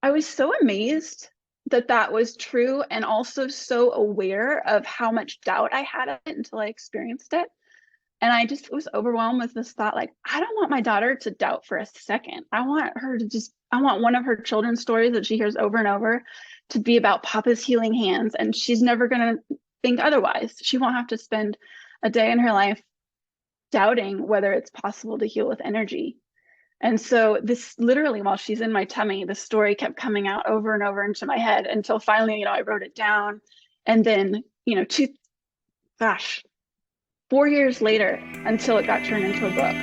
I was so amazed that that was true, and also so aware of how much doubt I had of it until I experienced it. And I just was overwhelmed with this thought, like, I don't want my daughter to doubt for a second. I want her to just, I want one of her children's stories that she hears over and over to be about Papa's healing hands. And she's never going to think otherwise. She won't have to spend a day in her life doubting whether it's possible to heal with energy. And so this literally, while she's in my tummy, the story kept coming out over and over into my head until finally, I wrote it down. And then, gosh, 4 years later until it got turned into a book.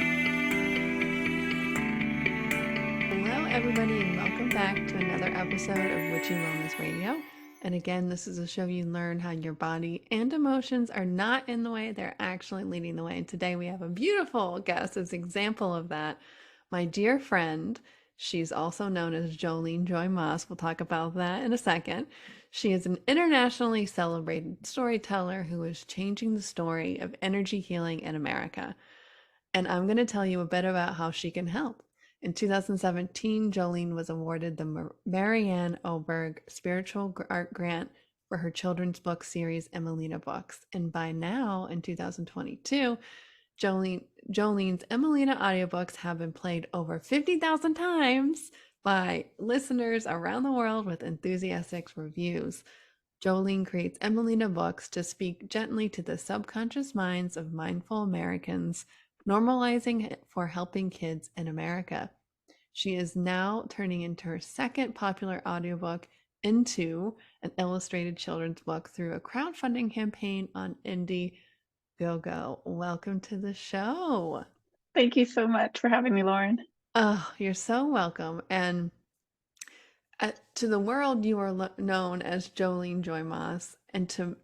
Hello, everybody, and welcome back to another episode of Witchy Wellness Radio. And again, this is a show you learn how your body and emotions are not in the way, they're actually leading the way. And today we have a beautiful guest as an example of that. My dear friend, she's also known as Jolene Joy Moss. We'll talk about that in a second. She is an internationally celebrated storyteller who is changing the story of energy healing in America. And I'm going to tell you a bit about how she can help. In 2017, Jolene was awarded the Marianne Oberg Spiritual Art Grant for her children's book series, Emmalina Books. And by now, in 2022, Jolene's Emmalina audiobooks have been played over 50,000 times by listeners around the world with enthusiastic reviews. Jolene creates Emmalina books to speak gently to the subconscious minds of mindful Americans, normalizing it for helping kids in America. She is now turning into her second popular audiobook into an illustrated children's book through a crowdfunding campaign on Indiegogo. Welcome to the show. Thank you so much for having me, Lauren. Oh, you're so welcome. And to the world, you are known as Jolene Joy Moss, and to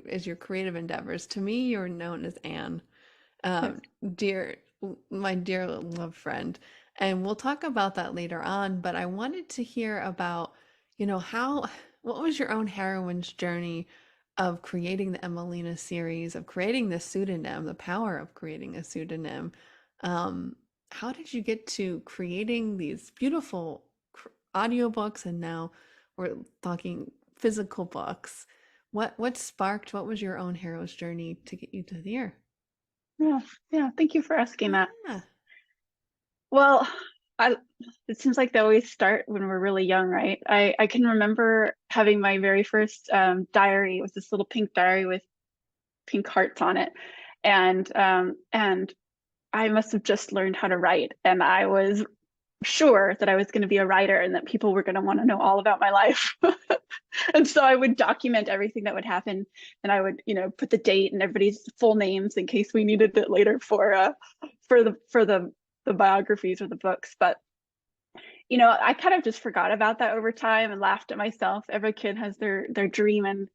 as your creative endeavors. To me, you're known as Anne, my dear love friend. And we'll talk about that later on. But I wanted to hear about, what was your own heroine's journey of creating the Emmalina series, of creating the pseudonym, the power of creating a pseudonym. How did you get to creating these beautiful audiobooks, and now we're talking physical books? What was your own hero's journey to get you to here? Yeah, thank you for asking that. Yeah. Well, it seems like they always start when we're really young, right? I can remember having my very first diary. It was this little pink diary with pink hearts on it, and I must have just learned how to write, and I was sure that I was going to be a writer and that people were going to want to know all about my life. And so I would document everything that would happen, and I would, put the date and everybody's full names in case we needed it later for the biographies or the books. But I kind of just forgot about that over time and laughed at myself. Every kid has their dream, and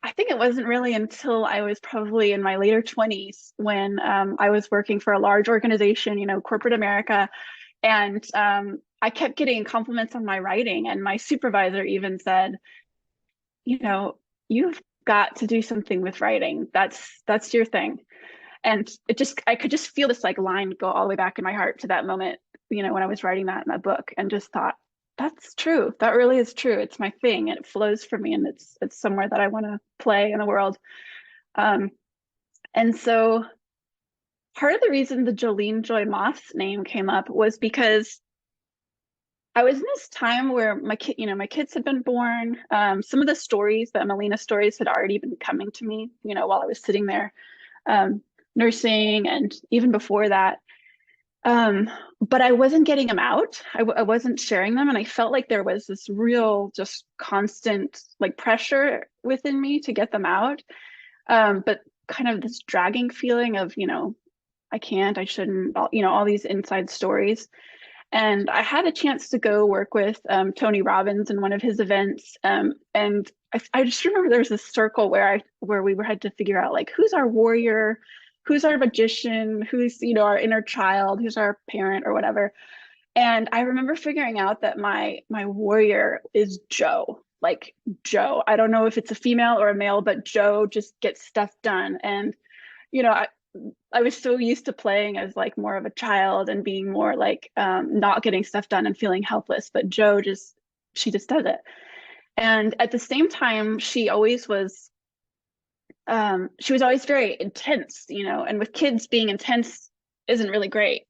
I think it wasn't really until I was probably in my later 20s when I was working for a large organization, corporate America, and I kept getting compliments on my writing, and my supervisor even said, you've got to do something with writing. That's your thing. And I could just feel this like line go all the way back in my heart to that moment, when I was writing that in that book, and just thought, that's true. That really is true. It's my thing, and it flows for me, and it's somewhere that I want to play in the world. And so part of the reason the Jolene Joy Moss name came up was because I was in this time where my kids had been born. Some of the stories, the Emmalina stories, had already been coming to me, while I was sitting there nursing, and even before that. But I wasn't getting them out. I wasn't sharing them. And I felt like there was this real, just constant like pressure within me to get them out. But kind of this dragging feeling of, I can't, I shouldn't, all these inside stories. And I had a chance to go work with Tony Robbins in one of his events. And I just remember there was this circle where we had to figure out, like, who's our warrior, who's our magician, who's, our inner child, who's our parent or whatever. And I remember figuring out that my warrior is Joe. Like Joe. I don't know if it's a female or a male, but Joe just gets stuff done. And, I was so used to playing as like more of a child and being more like not getting stuff done and feeling helpless. But Jo she just does it. And at the same time, she was always very intense, and with kids, being intense isn't really great.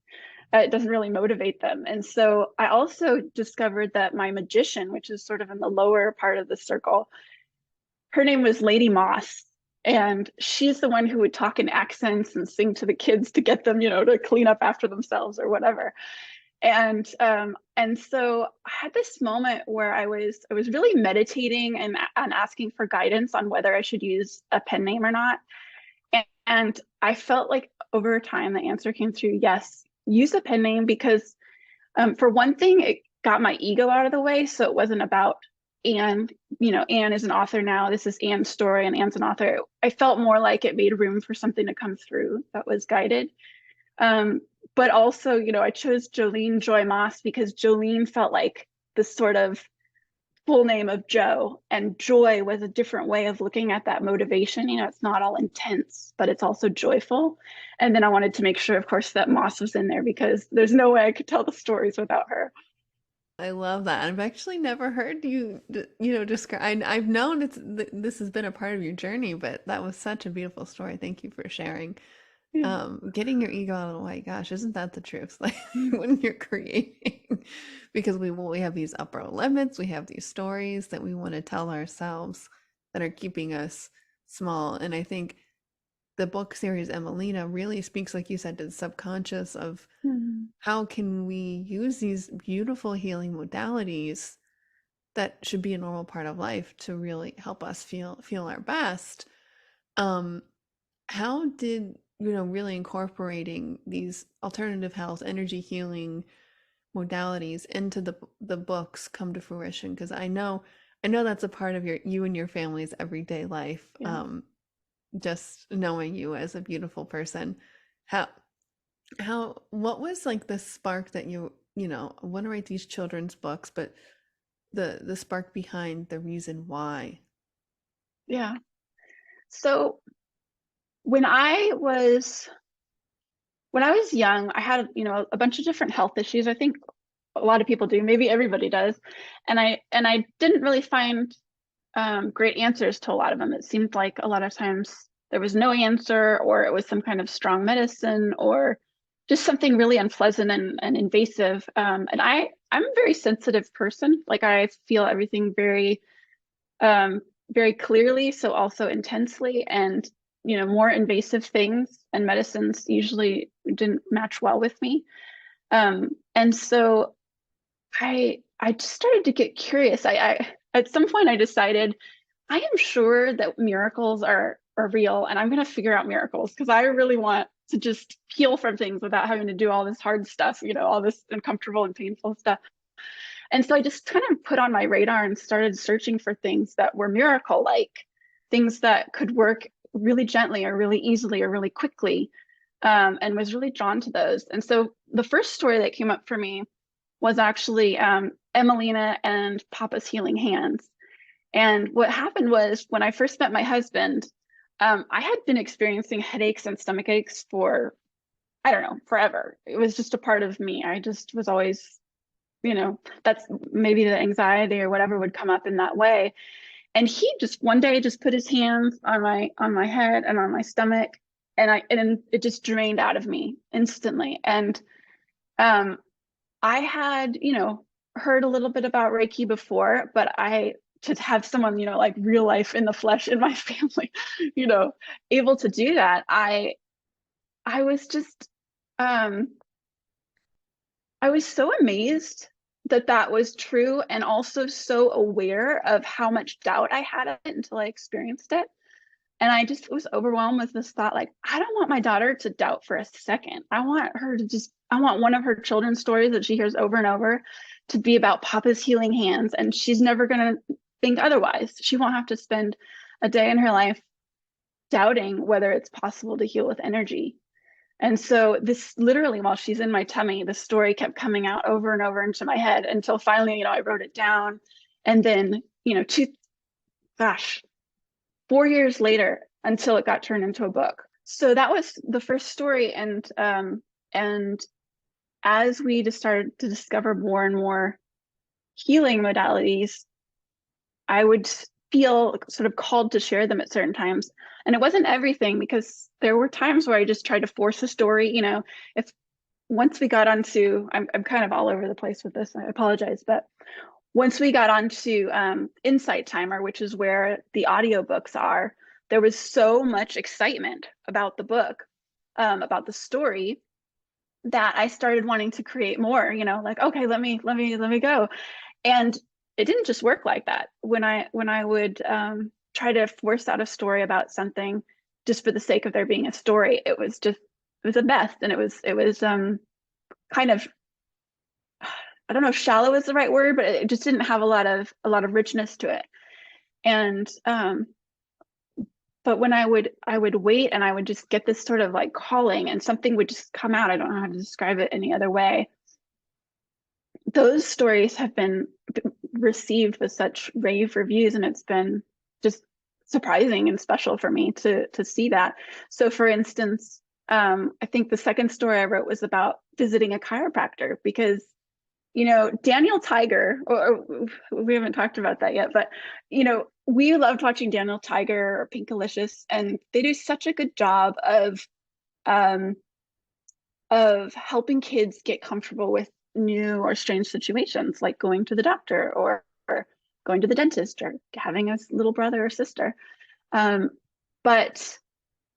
It doesn't really motivate them. And so I also discovered that my magician, which is sort of in the lower part of the circle, her name was Lady Moss. And she's the one who would talk in accents and sing to the kids to get them, to clean up after themselves or whatever. And so I had this moment where I was really meditating and asking for guidance on whether I should use a pen name or not. And I felt like over time the answer came through, yes, use a pen name, because for one thing, it got my ego out of the way. So it wasn't about Anne, Anne is an author now. This is Anne's story and Anne's an author. I felt more like it made room for something to come through that was guided. But also, I chose Jolene Joy Moss because Jolene felt like the sort of full name of Jo, and joy was a different way of looking at that motivation. It's not all intense, but it's also joyful. And then I wanted to make sure, of course, that Moss was in there because there's no way I could tell the stories without her. I love that. I've actually never heard you, describe. I've known this has been a part of your journey, but that was such a beautiful story. Thank you for sharing. Getting your ego out of the way. Gosh, isn't that the truth? Like when you're creating, because we have these upper limits, we have these stories that we want to tell ourselves that are keeping us small. And I think the book series Emmalina really speaks, like you said, to the subconscious of how can we use these beautiful healing modalities that should be a normal part of life to really help us feel our best. How did really incorporating these alternative health, energy healing modalities into the books come to fruition? Because I know that's a part of you and your family's everyday life. Yeah. Just knowing you as a beautiful person, what was like the spark that I want to write these children's books, but the spark behind the reason why? Yeah. So when I was young, I had, a bunch of different health issues. I think a lot of people do, maybe everybody does. And I didn't really find great answers to a lot of them. It seemed like a lot of times there was no answer, or it was some kind of strong medicine, or just something really unpleasant and invasive. And I'm a very sensitive person. Like I feel everything very, very clearly, so also intensely. And more invasive things and medicines usually didn't match well with me. And so I just started to get curious. I at some point I decided I am sure that miracles are real, and I'm going to figure out miracles because I really want to just heal from things without having to do all this hard stuff, all this uncomfortable and painful stuff. And so I just kind of put on my radar and started searching for things that were miracle-like, things that could work really gently or really easily or really quickly, and was really drawn to those. And so the first story that came up for me was actually Emmalina and Papa's healing hands. And what happened was when I first met my husband, I had been experiencing headaches and stomach aches for, I don't know, forever. It was just a part of me. I just was always, that's maybe the anxiety or whatever would come up in that way. And he just one day just put his hands on my head and on my stomach, and it just drained out of me instantly. And I had, heard a little bit about Reiki before, but to have someone, like real life in the flesh in my family, able to do that, I was just, I was so amazed that was true, and also so aware of how much doubt I had of it until I experienced it. And I just was overwhelmed with this thought, like, I don't want my daughter to doubt for a second. I want one of her children's stories that she hears over and over to be about Papa's healing hands, and she's never going to think otherwise. She won't have to spend a day in her life doubting whether it's possible to heal with energy. And so this literally, while she's in my tummy, the story kept coming out over and over into my head until finally, I wrote it down. And then, 4 years later, until it got turned into a book. So that was the first story, and as we just started to discover more and more healing modalities, I would feel sort of called to share them at certain times. And it wasn't everything, because there were times where I just tried to force a story. If once we got onto, I'm kind of all over the place with this, I apologize, but once we got onto Insight Timer, which is where the audiobooks are, there was so much excitement about the book, about the story, that I started wanting to create more, like, okay, let me go. And it didn't just work like that. When I would try to force out a story about something just for the sake of there being a story, it was a mess. And it was kind of, I don't know if shallow is the right word, but it just didn't have a lot of richness to it. And but when I would wait, and I would just get this sort of like calling, and something would just come out. I don't know how to describe it any other way. Those stories have been received with such rave reviews, and it's been just surprising and special for me to see that. So for instance, I think the second story I wrote was about visiting a chiropractor, because Daniel Tiger, or we haven't talked about that yet, but we loved watching Daniel Tiger or Pinkalicious, and they do such a good job of helping kids get comfortable with new or strange situations, like going to the doctor, or going to the dentist, or having a little brother or sister. But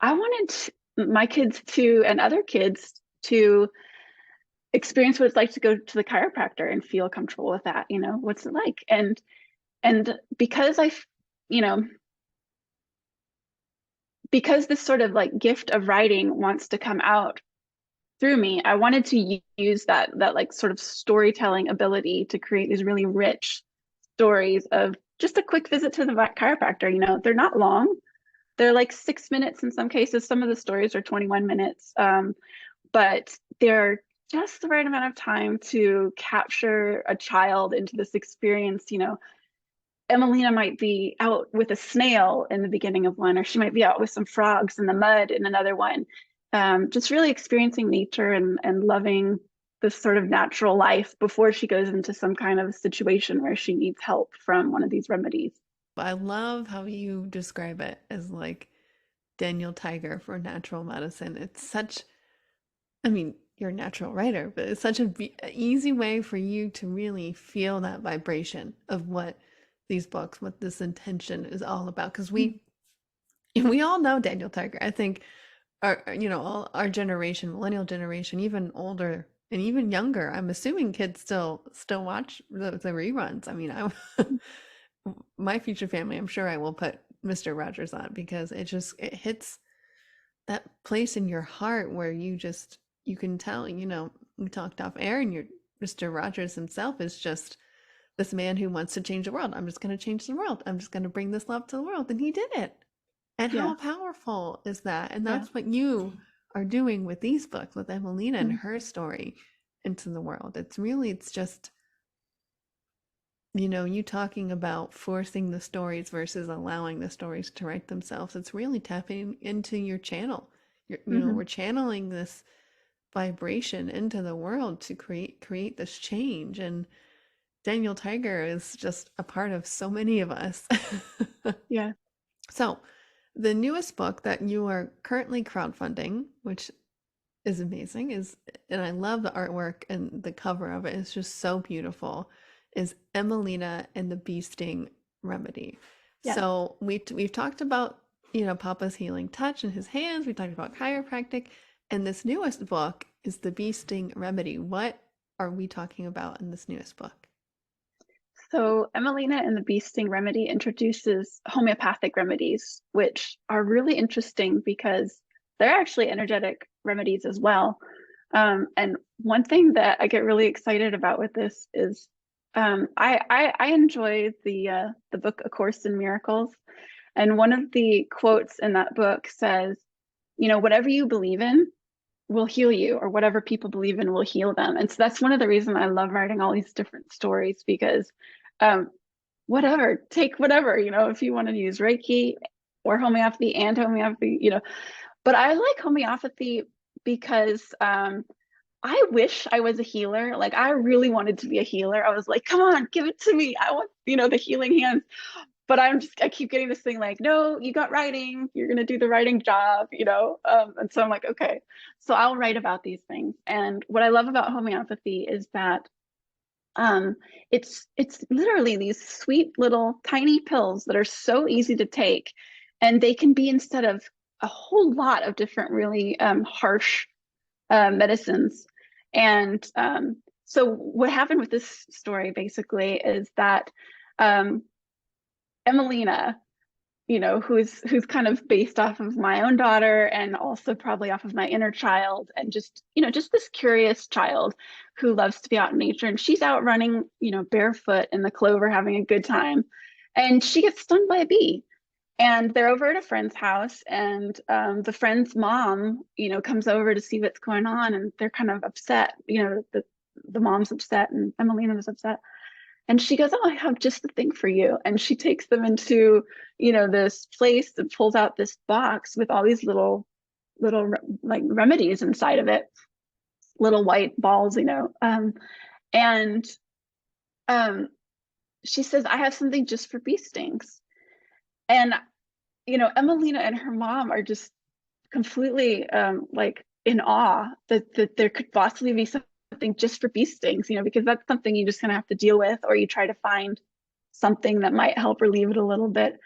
I wanted my kids to, and other kids to, experience what it's like to go to the chiropractor and feel comfortable with that. What's it like? And because because this sort of like gift of writing wants to come out through me, I wanted to use that like sort of storytelling ability to create these really rich stories of just a quick visit to the chiropractor. They're not long. They're like 6 minutes in some cases. Some of the stories are 21 minutes. But they're just the right amount of time to capture a child into this experience. Emmalina might be out with a snail in the beginning of one, or she might be out with some frogs in the mud in another one. Just really experiencing nature and loving this sort of natural life before she goes into some kind of situation where she needs help from one of these remedies. I love how you describe it as like Daniel Tiger for natural medicine. It's such, I mean, you're a natural writer, but it's such an easy way for you to really feel that vibration of what these books, what this intention is all about. Because we all know Daniel Tiger. I think all our generation, millennial generation, even older and even younger, I'm assuming kids still watch the reruns. I mean, my future family, I'm sure I will put Mr. Rogers on, because it hits that place in your heart where you can tell, we talked off air, and Mr. Rogers himself is just this man who wants to change the world. I'm just going to change the world. I'm just going to bring this love to the world. And he did it. And how powerful is that? And that's what you are doing with these books, with Emmalina and her story into the world. It's just, you talking about forcing the stories versus allowing the stories to write themselves. It's really tapping into your channel. We're channeling this vibration into the world to create this change. And Daniel Tiger is just a part of so many of us. Yeah. So the newest book that you are currently crowdfunding, which is amazing, and I love the artwork, and the cover of it is just so beautiful, is Emmalina and the Bee Sting Remedy. Yeah. So we've talked about, Papa's healing touch in his hands. We talked about chiropractic, and this newest book is the Bee Sting Remedy. What are we talking about in this newest book? So Emmalina and the Bee Sting Remedy introduces homeopathic remedies, which are really interesting because they're actually energetic remedies as well. And one thing that I get really excited about with this is I enjoy the book A Course in Miracles, and one of the quotes in that book says, whatever you believe in will heal you, or whatever people believe in will heal them. And so that's one of the reasons I love writing all these different stories, because take whatever, if you want to use Reiki or homeopathy and homeopathy, But I like homeopathy because I wish I was a healer. Like I really wanted to be a healer. I was like, come on, give it to me. I want, the healing hands. But I keep getting this thing like, no, you got writing. You're going to do the writing job, And so I'm like, okay, so I'll write about these things. And what I love about homeopathy is that it's literally these sweet little tiny pills that are so easy to take. And they can be instead of a whole lot of different really harsh medicines. And so what happened with this story basically is that Emmalina, who's kind of based off of my own daughter and also probably off of my inner child, and just this curious child who loves to be out in nature. And she's out running, barefoot in the clover, having a good time. And she gets stung by a bee. And they're over at a friend's house, and the friend's mom, comes over to see what's going on, and they're kind of upset. The mom's upset, and Emmalina was upset. And she goes, "Oh, I have just the thing for you." And she takes them into, this place and pulls out this box with all these little like remedies inside of it, little white balls, and she says, "I have something just for bee stings." And Emmalina and her mom are just completely like in awe that there could possibly be something just for bee stings, because that's something you just kind of have to deal with, or you try to find something that might help relieve it a little bit,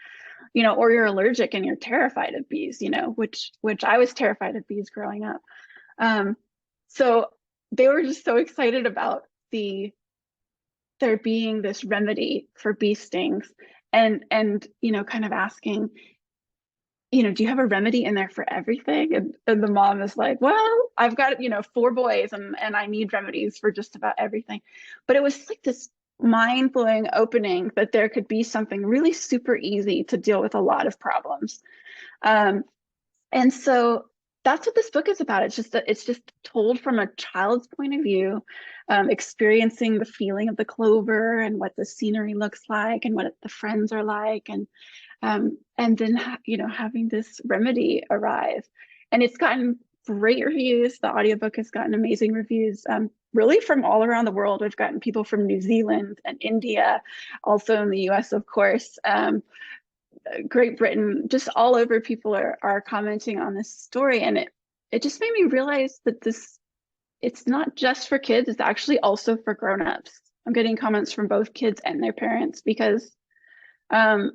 or you're allergic and you're terrified of bees, which I was terrified of bees growing up. So they were just so excited about there being this remedy for bee stings, and kind of asking, do you have a remedy in there for everything? And the mom is like, well, I've got, 4 boys and I need remedies for just about everything. But it was like this mind-blowing opening that there could be something really super easy to deal with a lot of problems. And so that's what this book is about. It's just told from a child's point of view, experiencing the feeling of the clover and what the scenery looks like and what the friends are like, and then having this remedy arrive. And it's gotten great reviews. The audiobook has gotten amazing reviews, really from all around the world. We've gotten people from New Zealand and India, also in the US, of course, Great Britain, just all over. People are commenting on this story, and it just made me realize that it's not just for kids, it's actually also for grown-ups. I'm getting comments from both kids and their parents, because the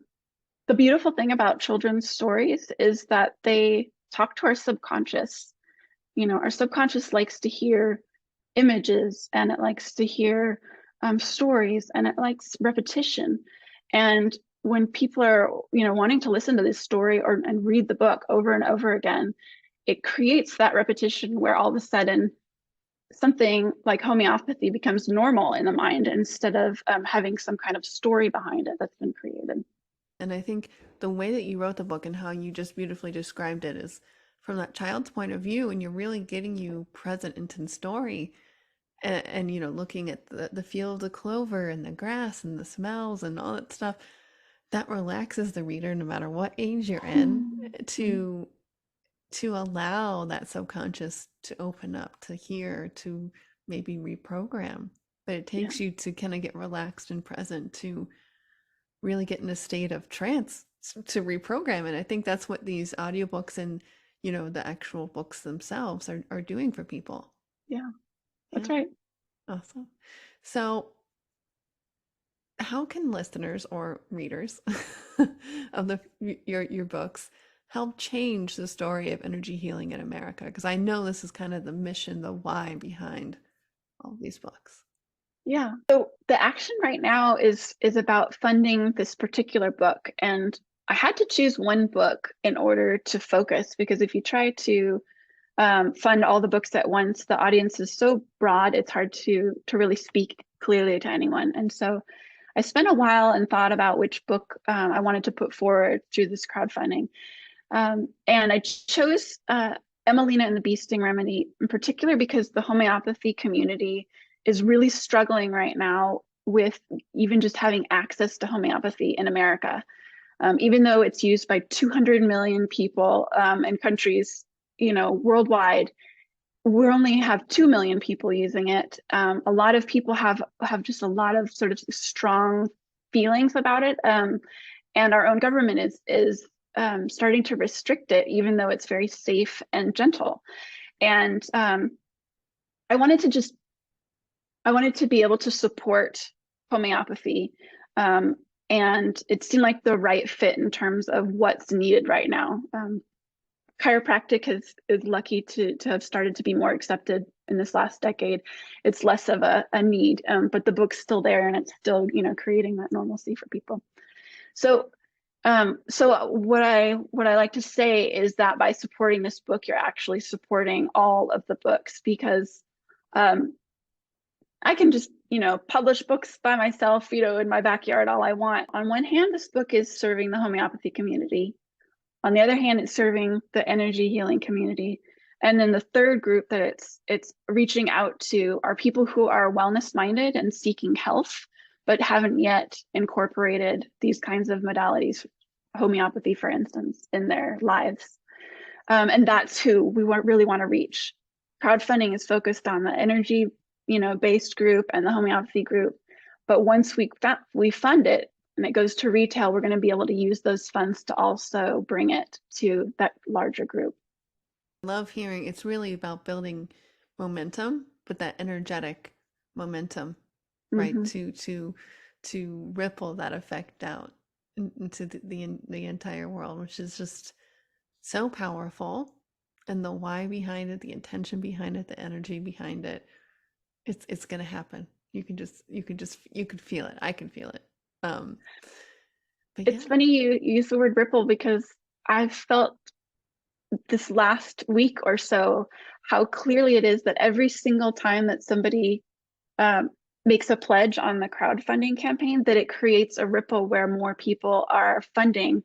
beautiful thing about children's stories is that they talk to our subconscious. Our subconscious likes to hear images, and it likes to hear stories, and it likes repetition. And when people are, wanting to listen to this story and read the book over and over again, it creates that repetition where all of a sudden something like homeopathy becomes normal in the mind, instead of having some kind of story behind it that's been created. And I think the way that you wrote the book and how you just beautifully described it is from that child's point of view, and you're really getting you present into the story, and looking at the feel of the clover and the grass and the smells and all that stuff that relaxes the reader, no matter what age you're in, to allow that subconscious to open up, to hear, to maybe reprogram. But it takes you to kind of get relaxed and present, to really get in a state of trance, to reprogram it. I think that's what these audiobooks and the actual books themselves are doing for people. That's right. Awesome. So how can listeners or readers of your books help change the story of energy healing in America? Because I know this is kind of the mission, the why behind all these books. Yeah. So the action right now is about funding this particular book. And I had to choose one book in order to focus, because if you try to fund all the books at once, the audience is so broad, it's hard to really speak clearly to anyone. And so I spent a while and thought about which book I wanted to put forward through this crowdfunding. And I chose Emmalina and the Bee Sting Remedy in particular, because the homeopathy community is really struggling right now with even just having access to homeopathy in America. Even though it's used by 200 million people in countries worldwide, we only have 2 million people using it. A lot of people have just a lot of sort of strong feelings about it. And our own government is starting to restrict it, even though it's very safe and gentle. And I wanted to be able to support homeopathy. And it seemed like the right fit in terms of what's needed right now. Chiropractic is lucky to have started to be more accepted in this last decade. It's less of a need, but the book's still there, and it's still, creating that normalcy for people. So what I like to say is that by supporting this book, you're actually supporting all of the books, because I can just, publish books by myself, in my backyard all I want. On one hand, this book is serving the homeopathy community. On the other hand, it's serving the energy healing community. And then the third group that it's reaching out to are people who are wellness minded and seeking health, but haven't yet incorporated these kinds of modalities, homeopathy, for instance, in their lives. And that's who we really want to reach. Crowdfunding is focused on the energy, based group and the homeopathy group. But once we fund it and it goes to retail, we're going to be able to use those funds to also bring it to that larger group. I love hearing it's really about building momentum, but that energetic momentum, right? To ripple that effect out into the entire world, which is just so powerful. And the why behind it, the intention behind it, the energy behind it, it's gonna happen. You could feel it. I can feel it. It's funny you use the word ripple, because I've felt this last week or so how clearly it is that every single time that somebody makes a pledge on the crowdfunding campaign, that it creates a ripple where more people are funding.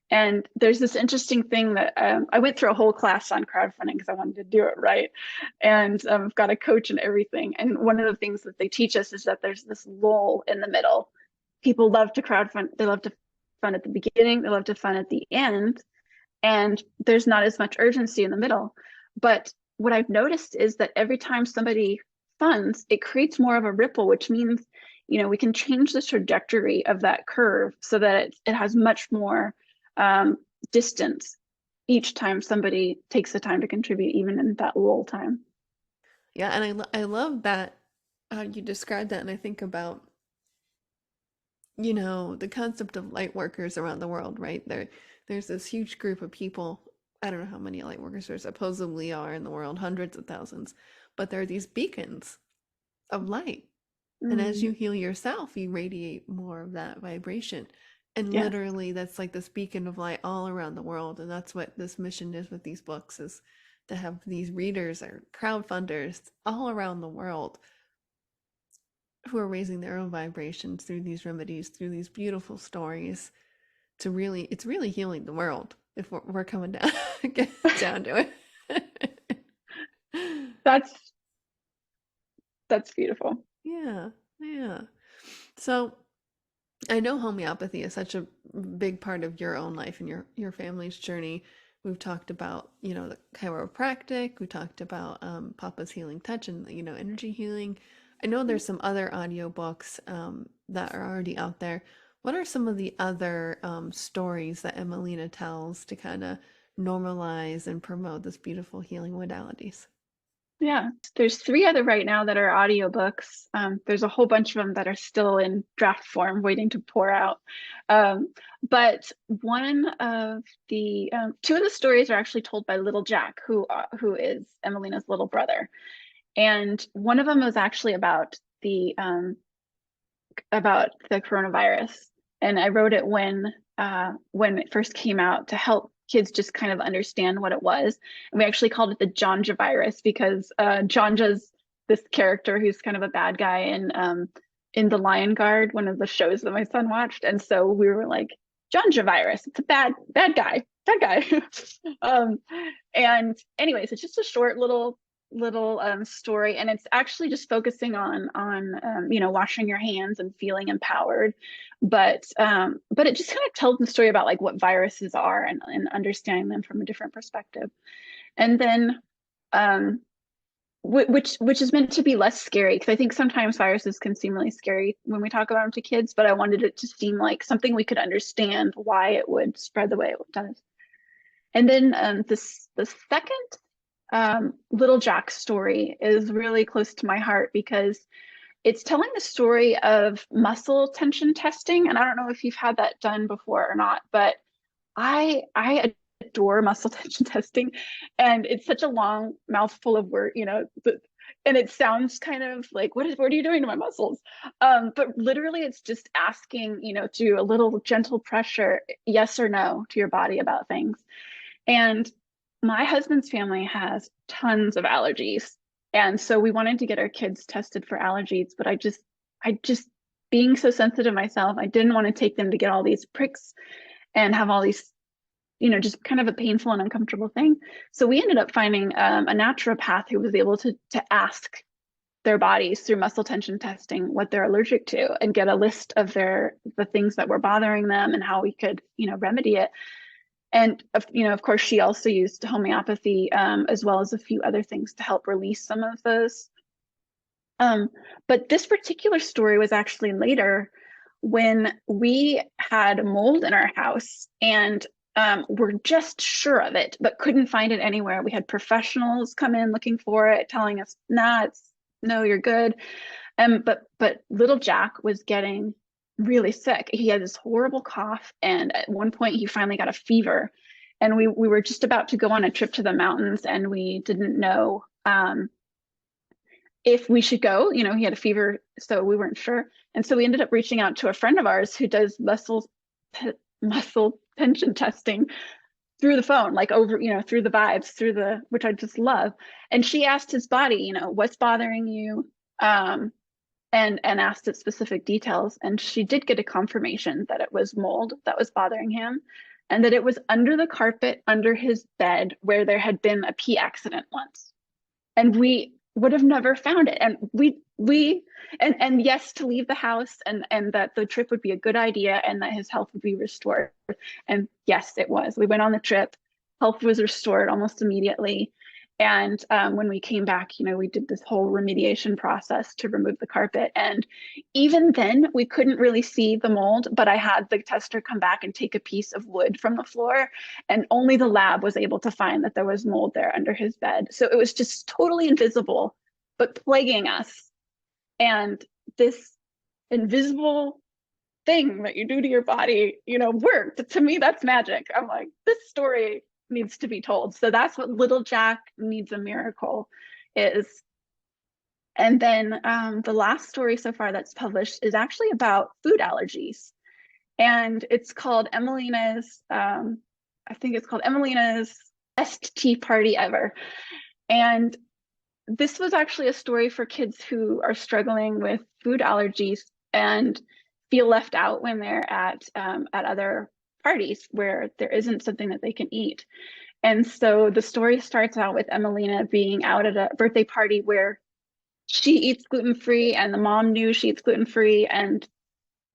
And there's this interesting thing that I went through a whole class on crowdfunding because I wanted to do it right. And I've got a coach and everything. And one of the things that they teach us is that there's this lull in the middle. People love to crowdfund. They love to fund at the beginning. They love to fund at the end. And there's not as much urgency in the middle. But what I've noticed is that every time somebody funds, it creates more of a ripple, which means, we can change the trajectory of that curve so that it has much more distance each time somebody takes the time to contribute, even in that lull time. Yeah, and I love that how you described that, and I think about the concept of light workers around the world, right? There's this huge group of people. I don't know how many light workers there supposedly are in the world, hundreds of thousands, but there are these beacons of light. And as you heal yourself, you radiate more of that vibration. And literally, that's like this beacon of light all around the world. And that's what this mission is with these books, is to have these readers or crowdfunders all around the world who are raising their own vibrations through these remedies, through these beautiful stories. It's really healing the world if we're coming down, get down to it. That's beautiful. Yeah. So I know homeopathy is such a big part of your own life and your family's journey. We've talked about, the chiropractic. We talked about Papa's healing touch and, energy healing. I know there's some other audiobooks that are already out there. What are some of the other stories that Emmalina tells to kind of normalize and promote this beautiful healing modalities? Yeah, there's 3 other right now that are audiobooks. There's a whole bunch of them that are still in draft form, waiting to pour out. But one of the 2 of the stories are actually told by little Jack, who is Emmalina's little brother. And one of them was actually about the coronavirus. And I wrote it when it first came out to help kids just kind of understand what it was. And we actually called it the Jonja virus, because Jonja's this character who's kind of a bad guy in The Lion Guard, one of the shows that my son watched. And so we were like, Jonja virus, it's a bad guy. And anyways, it's just a short little story, and it's actually just focusing on washing your hands and feeling empowered, but it just kind of tells the story about like what viruses are, and understanding them from a different perspective. And then which is meant to be less scary, because I think sometimes viruses can seem really scary when we talk about them to kids, but I wanted it to seem like something we could understand why it would spread the way it does. And then the second Little Jack story is really close to my heart because it's telling the story of muscle tension testing. And I don't know if you've had that done before or not, but I adore muscle tension testing, and it's such a long mouthful of word, and it sounds kind of like, what are you doing to my muscles? But literally it's just asking, to do a little gentle pressure, yes or no, to your body about things. And my husband's family has tons of allergies. And so we wanted to get our kids tested for allergies, but I just being so sensitive myself, I didn't want to take them to get all these pricks and have all these, just kind of a painful and uncomfortable thing. So we ended up finding a naturopath who was able to ask their bodies through muscle tension testing what they're allergic to and get a list of the things that were bothering them and how we could, remedy it. And, of course, she also used homeopathy, as well as a few other things to help release some of those. But this particular story was actually later when we had mold in our house, and we're just sure of it, but couldn't find it anywhere. We had professionals come in looking for it, telling us, nah, no, you're good. But little Jack was getting really sick. He had this horrible cough, and at one point he finally got a fever. And we were just about to go on a trip to the mountains, and we didn't know if we should go. He had a fever, so we weren't sure. And so we ended up reaching out to a friend of ours who does muscle tension testing through the phone, like over, through the vibes, which I just love. And she asked his body, what's bothering you? And asked it specific details. And she did get a confirmation that it was mold that was bothering him, and that it was under the carpet under his bed where there had been a pee accident once. And we would have never found it. And and yes, to leave the house, and that the trip would be a good idea and that his health would be restored. And yes, it was. We went on the trip, health was restored almost immediately. And when we came back, we did this whole remediation process to remove the carpet. And even then, we couldn't really see the mold, but I had the tester come back and take a piece of wood from the floor, and only the lab was able to find that there was mold there under his bed. So it was just totally invisible, but plaguing us. And this invisible thing that you do to your body, worked. To me, that's magic. I'm like, this story needs to be told. So that's what Little Jack Needs a Miracle is. And then the last story so far that's published is actually about food allergies. And it's called Emmalina's, I think it's called Emmalina's Best Tea Party Ever. And this was actually a story for kids who are struggling with food allergies and feel left out when they're at other parties where there isn't something that they can eat. And so the story starts out with Emmalina being out at a birthday party where she eats gluten-free, and the mom knew she eats gluten-free, and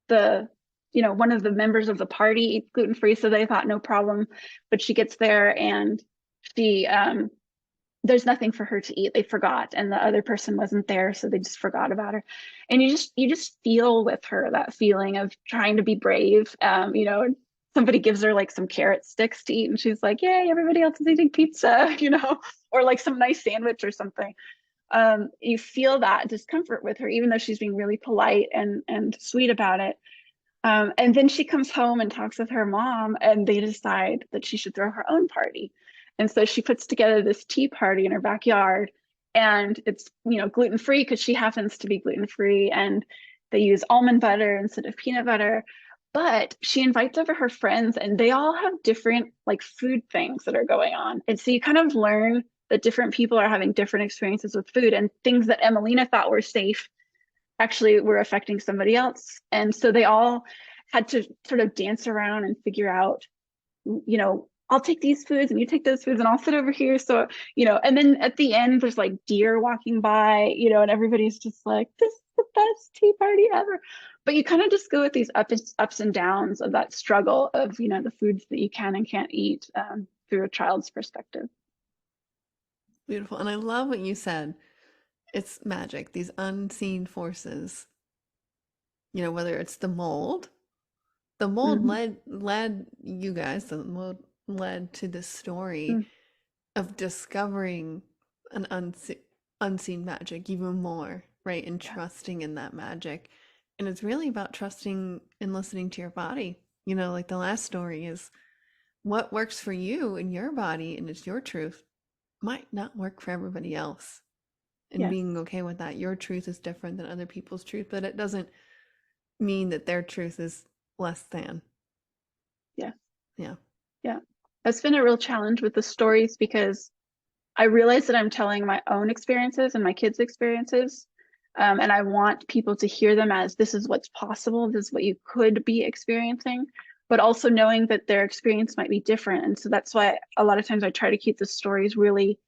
one of the members of the party eats gluten-free, so they thought no problem. But she gets there and she there's nothing for her to eat. They forgot, and the other person wasn't there, so they just forgot about her. And you just feel with her that feeling of trying to be brave. Somebody gives her like some carrot sticks to eat, and she's like, yay, everybody else is eating pizza, or like some nice sandwich or something. You feel that discomfort with her, even though she's being really polite and sweet about it. And then she comes home and talks with her mom, and they decide that she should throw her own party. And so she puts together this tea party in her backyard, and it's, gluten-free because she happens to be gluten-free, and they use almond butter instead of peanut butter. But she invites over her friends, and they all have different like food things that are going on. And so you kind of learn that different people are having different experiences with food, and things that Emmalina thought were safe actually were affecting somebody else. And so they all had to sort of dance around and figure out, I'll take these foods and you take those foods, and I'll sit over here. So, and then at the end, there's like deer walking by, and everybody's just like, this is the best tea party ever. But you kind of just go with these ups and downs of that struggle of, the foods that you can and can't eat through a child's perspective. Beautiful. And I love what you said. It's magic, these unseen forces, whether it's the mold Hmm. led you guys, the mold led to this story Mm. of discovering an unseen magic even more, right? And Yeah. trusting in that magic. And it's really about trusting and listening to your body. Like the last story is what works for you in your body and it's your truth might not work for everybody else. And Yes. being okay with that. Your truth is different than other people's truth, but it doesn't mean that their truth is less than. Yes. Yeah. Yeah. That's been a real challenge with the stories because I realize that I'm telling my own experiences and my kids' experiences. And I want people to hear them as this is what's possible, this is what you could be experiencing, but also knowing that their experience might be different. And so that's why a lot of times I try to keep the stories really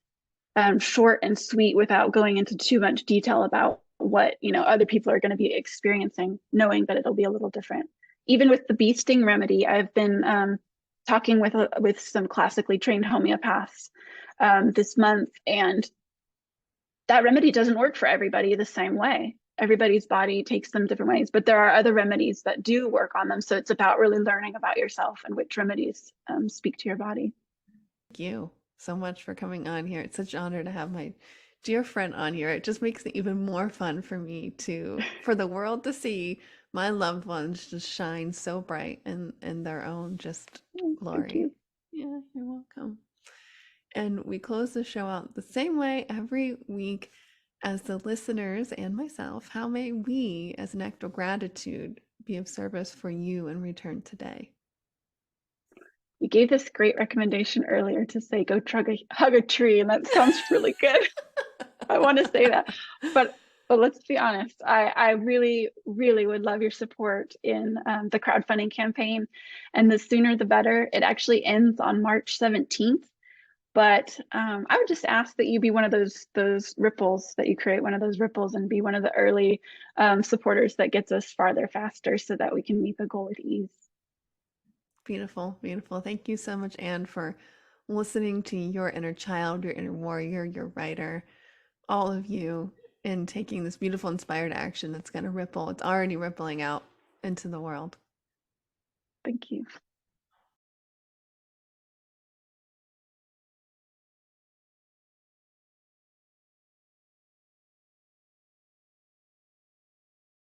short and sweet without going into too much detail about what other people are going to be experiencing, knowing that it'll be a little different. Even with the bee sting remedy, I've been talking with some classically trained homeopaths this month, and that remedy doesn't work for everybody the same way. Everybody's body takes them different ways, but there are other remedies that do work on them. So it's about really learning about yourself and which remedies speak to your body. Thank you so much for coming on here. It's such an honor to have my dear friend on here. It just makes it even more fun for me for the world to see my loved ones just shine so bright in their own just Thank glory. you. Yeah, you're welcome. And we close the show out the same way every week as the listeners and myself. How may we, as an act of gratitude, be of service for you in return today? You gave this great recommendation earlier to say go hug a tree, and that sounds really good. I want to say that, but let's be honest. I really really would love your support in the crowdfunding campaign, and the sooner the better. It actually ends on March 17th, but I would just ask that you be one of those ripples, that you create one of those ripples and be one of the early supporters that gets us farther faster, so that we can meet the goal with ease. Beautiful, beautiful. Thank you so much, Anne, for listening to your inner child, your inner warrior, your writer, all of you, in taking this beautiful, inspired action that's going to ripple. It's already rippling out into the world. Thank you.